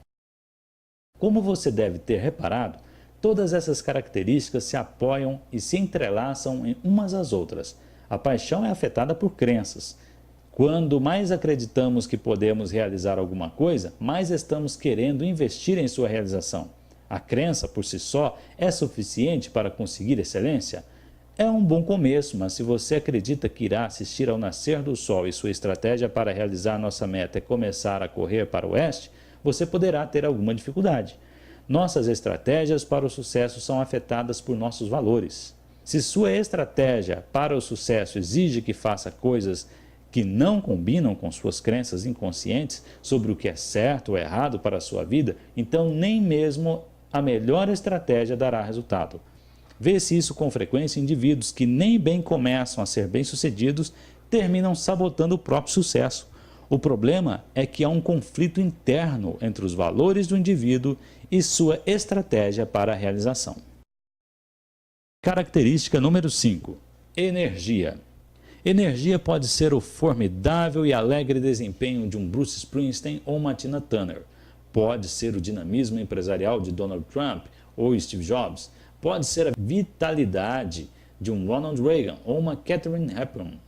Speaker 1: Como você deve ter reparado, todas essas características se apoiam e se entrelaçam em umas às outras. A paixão é afetada por crenças. Quando mais acreditamos que podemos realizar alguma coisa, mais estamos querendo investir em sua realização. A crença, por si só, é suficiente para conseguir excelência? É um bom começo, mas se você acredita que irá assistir ao nascer do sol e sua estratégia para realizar nossa meta é começar a correr para o oeste, você poderá ter alguma dificuldade. Nossas estratégias para o sucesso são afetadas por nossos valores. Se sua estratégia para o sucesso exige que faça coisas que não combinam com suas crenças inconscientes sobre o que é certo ou errado para a sua vida, então nem mesmo a melhor estratégia dará resultado. Vê-se isso com frequência em indivíduos que nem bem começam a ser bem-sucedidos, terminam sabotando o próprio sucesso. O problema é que há um conflito interno entre os valores do indivíduo e sua estratégia para a realização. Característica número 5. Energia. Energia pode ser o formidável e alegre desempenho de um Bruce Springsteen ou uma Tina Turner. Pode ser o dinamismo empresarial de Donald Trump ou Steve Jobs. Pode ser a vitalidade de um Ronald Reagan ou uma Katharine Hepburn.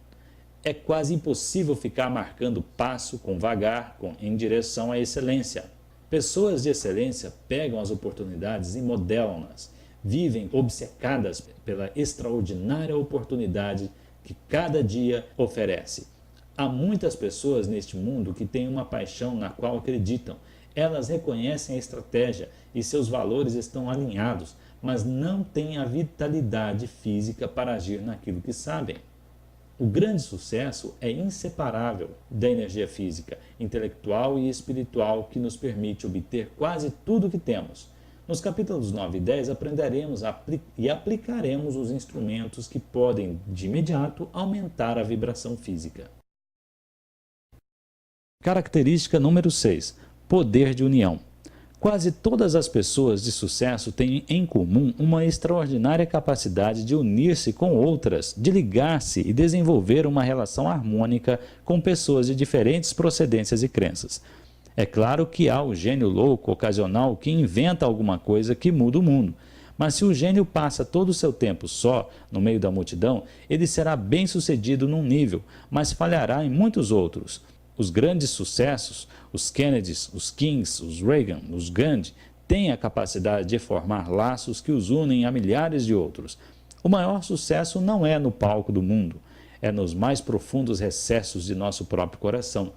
Speaker 1: É quase impossível ficar marcando passo com vagar em direção à excelência. Pessoas de excelência pegam as oportunidades e modelam-nas. Vivem obcecadas pela extraordinária oportunidade que cada dia oferece. Há muitas pessoas neste mundo que têm uma paixão na qual acreditam. Elas reconhecem a estratégia e seus valores estão alinhados, mas não têm a vitalidade física para agir naquilo que sabem. O grande sucesso é inseparável da energia física, intelectual e espiritual que nos permite obter quase tudo o que temos. Nos capítulos 9 e 10 aprenderemos e aplicaremos os instrumentos que podem, de imediato, aumentar a vibração física. Característica número 6. Poder de união. Quase todas as pessoas de sucesso têm em comum uma extraordinária capacidade de unir-se com outras, de ligar-se e desenvolver uma relação harmônica com pessoas de diferentes procedências e crenças. É claro que há o gênio louco ocasional que inventa alguma coisa que muda o mundo. Mas se o gênio passa todo o seu tempo só, no meio da multidão, ele será bem-sucedido num nível, mas falhará em muitos outros. Os grandes sucessos, os Kennedys, os Kings, os Reagan, os Gandhi, têm a capacidade de formar laços que os unem a milhares de outros. O maior sucesso não é no palco do mundo, é nos mais profundos recessos de nosso próprio coração.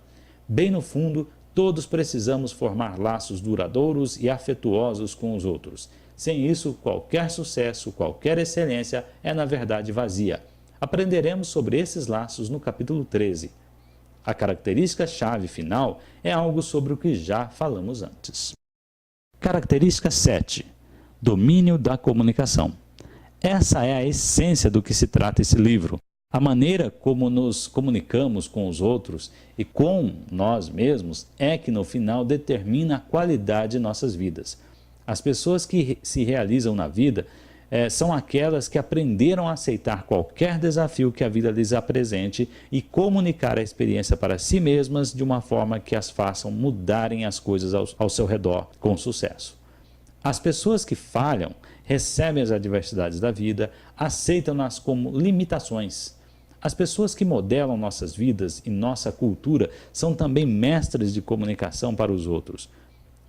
Speaker 1: Bem no fundo, todos precisamos formar laços duradouros e afetuosos com os outros. Sem isso, qualquer sucesso, qualquer excelência é na verdade vazia. Aprenderemos sobre esses laços no capítulo 13. A característica-chave final é algo sobre o que já falamos antes. Característica 7. Domínio da comunicação. Essa é a essência do que se trata esse livro. A maneira como nos comunicamos com os outros e com nós mesmos é que no final determina a qualidade de nossas vidas. As pessoas que se realizam na vida são aquelas que aprenderam a aceitar qualquer desafio que a vida lhes apresente e comunicar a experiência para si mesmas de uma forma que as façam mudarem as coisas ao seu redor com sucesso. As pessoas que falham recebem as adversidades da vida, aceitam-nas como limitações. As pessoas que modelam nossas vidas e nossa cultura são também mestres de comunicação para os outros.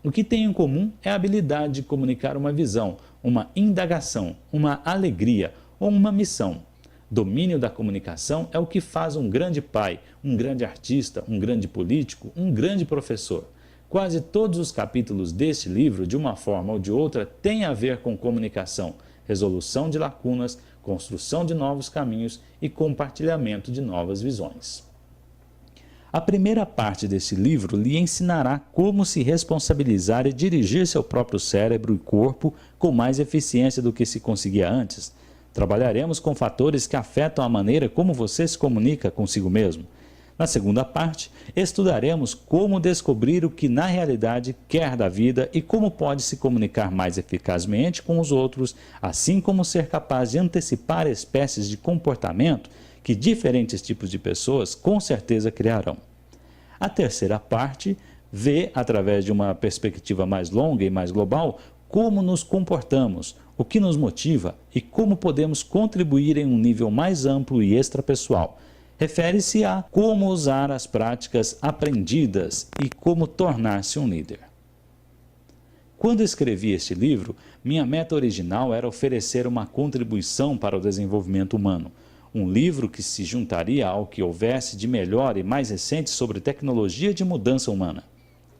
Speaker 1: O que tem em comum é a habilidade de comunicar uma visão, uma indagação, uma alegria ou uma missão. Domínio da comunicação é o que faz um grande pai, um grande artista, um grande político, um grande professor. Quase todos os capítulos deste livro, de uma forma ou de outra, têm a ver com comunicação, resolução de lacunas, construção de novos caminhos e compartilhamento de novas visões. A primeira parte desse livro lhe ensinará como se responsabilizar e dirigir seu próprio cérebro e corpo com mais eficiência do que se conseguia antes. Trabalharemos com fatores que afetam a maneira como você se comunica consigo mesmo. Na segunda parte, estudaremos como descobrir o que na realidade quer da vida e como pode se comunicar mais eficazmente com os outros, assim como ser capaz de antecipar espécies de comportamento que diferentes tipos de pessoas com certeza criarão. A terceira parte vê, através de uma perspectiva mais longa e mais global, como nos comportamos, o que nos motiva e como podemos contribuir em um nível mais amplo e extrapessoal. Refere-se a como usar as práticas aprendidas e como tornar-se um líder. Quando escrevi este livro, minha meta original era oferecer uma contribuição para o desenvolvimento humano. Um livro que se juntaria ao que houvesse de melhor e mais recente sobre tecnologia de mudança humana.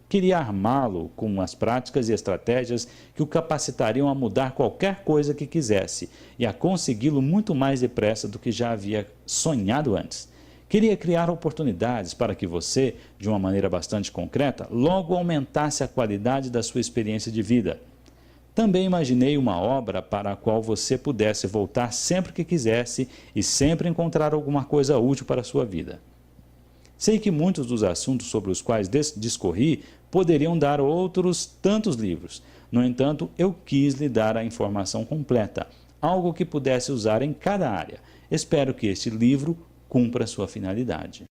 Speaker 1: Queria armá-lo com as práticas e estratégias que o capacitariam a mudar qualquer coisa que quisesse e a consegui-lo muito mais depressa do que já havia sonhado antes. Queria criar oportunidades para que você, de uma maneira bastante concreta, logo aumentasse a qualidade da sua experiência de vida. Também imaginei uma obra para a qual você pudesse voltar sempre que quisesse e sempre encontrar alguma coisa útil para a sua vida. Sei que muitos dos assuntos sobre os quais discorri poderiam dar outros tantos livros. No entanto, eu quis lhe dar a informação completa, algo que pudesse usar em cada área. Espero que este livro cumpra sua finalidade.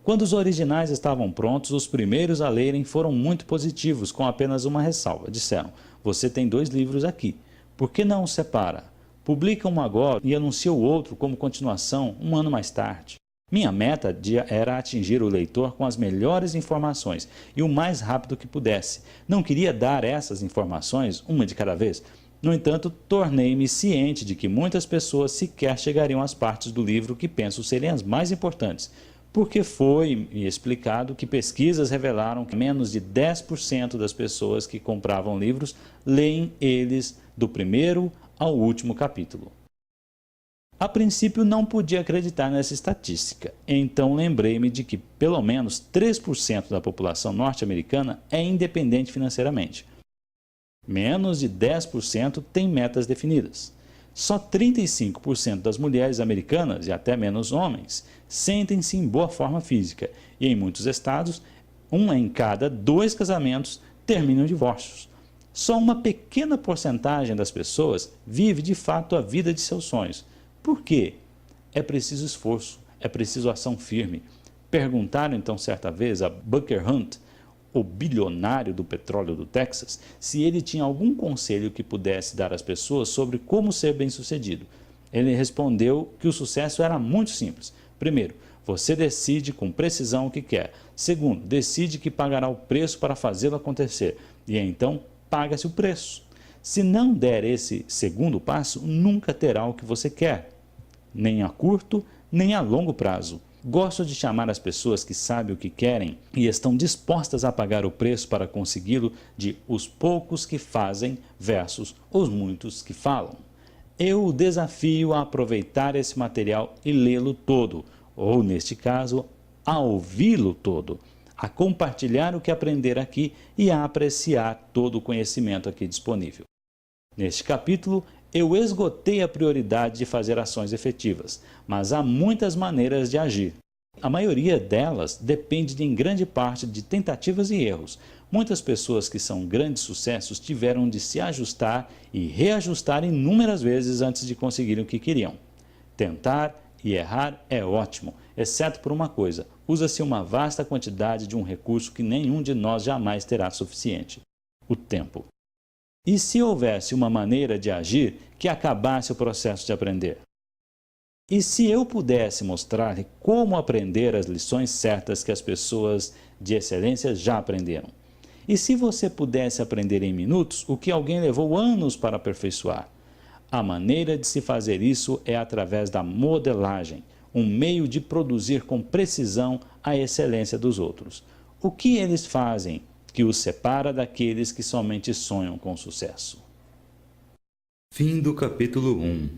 Speaker 1: Quando os originais estavam prontos, os primeiros a lerem foram muito positivos, com apenas uma ressalva. Disseram: você tem 2 livros aqui, por que não os separa? Publica um agora e anuncia o outro como continuação um ano mais tarde. Minha meta era atingir o leitor com as melhores informações e o mais rápido que pudesse. Não queria dar essas informações uma de cada vez. No entanto, tornei-me ciente de que muitas pessoas sequer chegariam às partes do livro que penso serem as mais importantes, porque foi-me explicado que pesquisas revelaram que menos de 10% das pessoas que compravam livros leem eles do primeiro ao último capítulo. A princípio não podia acreditar nessa estatística, então lembrei-me de que pelo menos 3% da população norte-americana é independente financeiramente. Menos de 10% tem metas definidas. Só 35% das mulheres americanas, e até menos homens, sentem-se em boa forma física, e em muitos estados, 1 em cada 2 casamentos terminam em divórcios. Só uma pequena porcentagem das pessoas vive de fato a vida de seus sonhos. Por quê? É preciso esforço, é preciso ação firme. Perguntaram então certa vez a Booker Hunt, o bilionário do petróleo do Texas, se ele tinha algum conselho que pudesse dar às pessoas sobre como ser bem-sucedido. Ele respondeu que o sucesso era muito simples. Primeiro, você decide com precisão o que quer. Segundo, decide que pagará o preço para fazê-lo acontecer. E então, paga-se o preço. Se não der esse segundo passo, nunca terá o que você quer, nem a curto, nem a longo prazo. Gosto de chamar as pessoas que sabem o que querem e estão dispostas a pagar o preço para consegui-lo de os poucos que fazem versus os muitos que falam. Eu o desafio a aproveitar esse material e lê-lo todo, ou neste caso, a ouvi-lo todo, a compartilhar o que aprender aqui e a apreciar todo o conhecimento aqui disponível. Neste capítulo, Eu esgotei a prioridade de fazer ações efetivas, mas há muitas maneiras de agir. A maioria delas depende em grande parte de tentativas e erros. Muitas pessoas que são grandes sucessos tiveram de se ajustar e reajustar inúmeras vezes antes de conseguirem o que queriam. Tentar e errar é ótimo, exceto por uma coisa: usa-se uma vasta quantidade de um recurso que nenhum de nós jamais terá suficiente: o tempo. E se houvesse uma maneira de agir que acabasse o processo de aprender? E se eu pudesse mostrar-lhe como aprender as lições certas que as pessoas de excelência já aprenderam? E se você pudesse aprender em minutos o que alguém levou anos para aperfeiçoar? A maneira de se fazer isso é através da modelagem, um meio de produzir com precisão a excelência dos outros. O que eles fazem que os separa daqueles que somente sonham com sucesso?
Speaker 2: Fim do capítulo 1.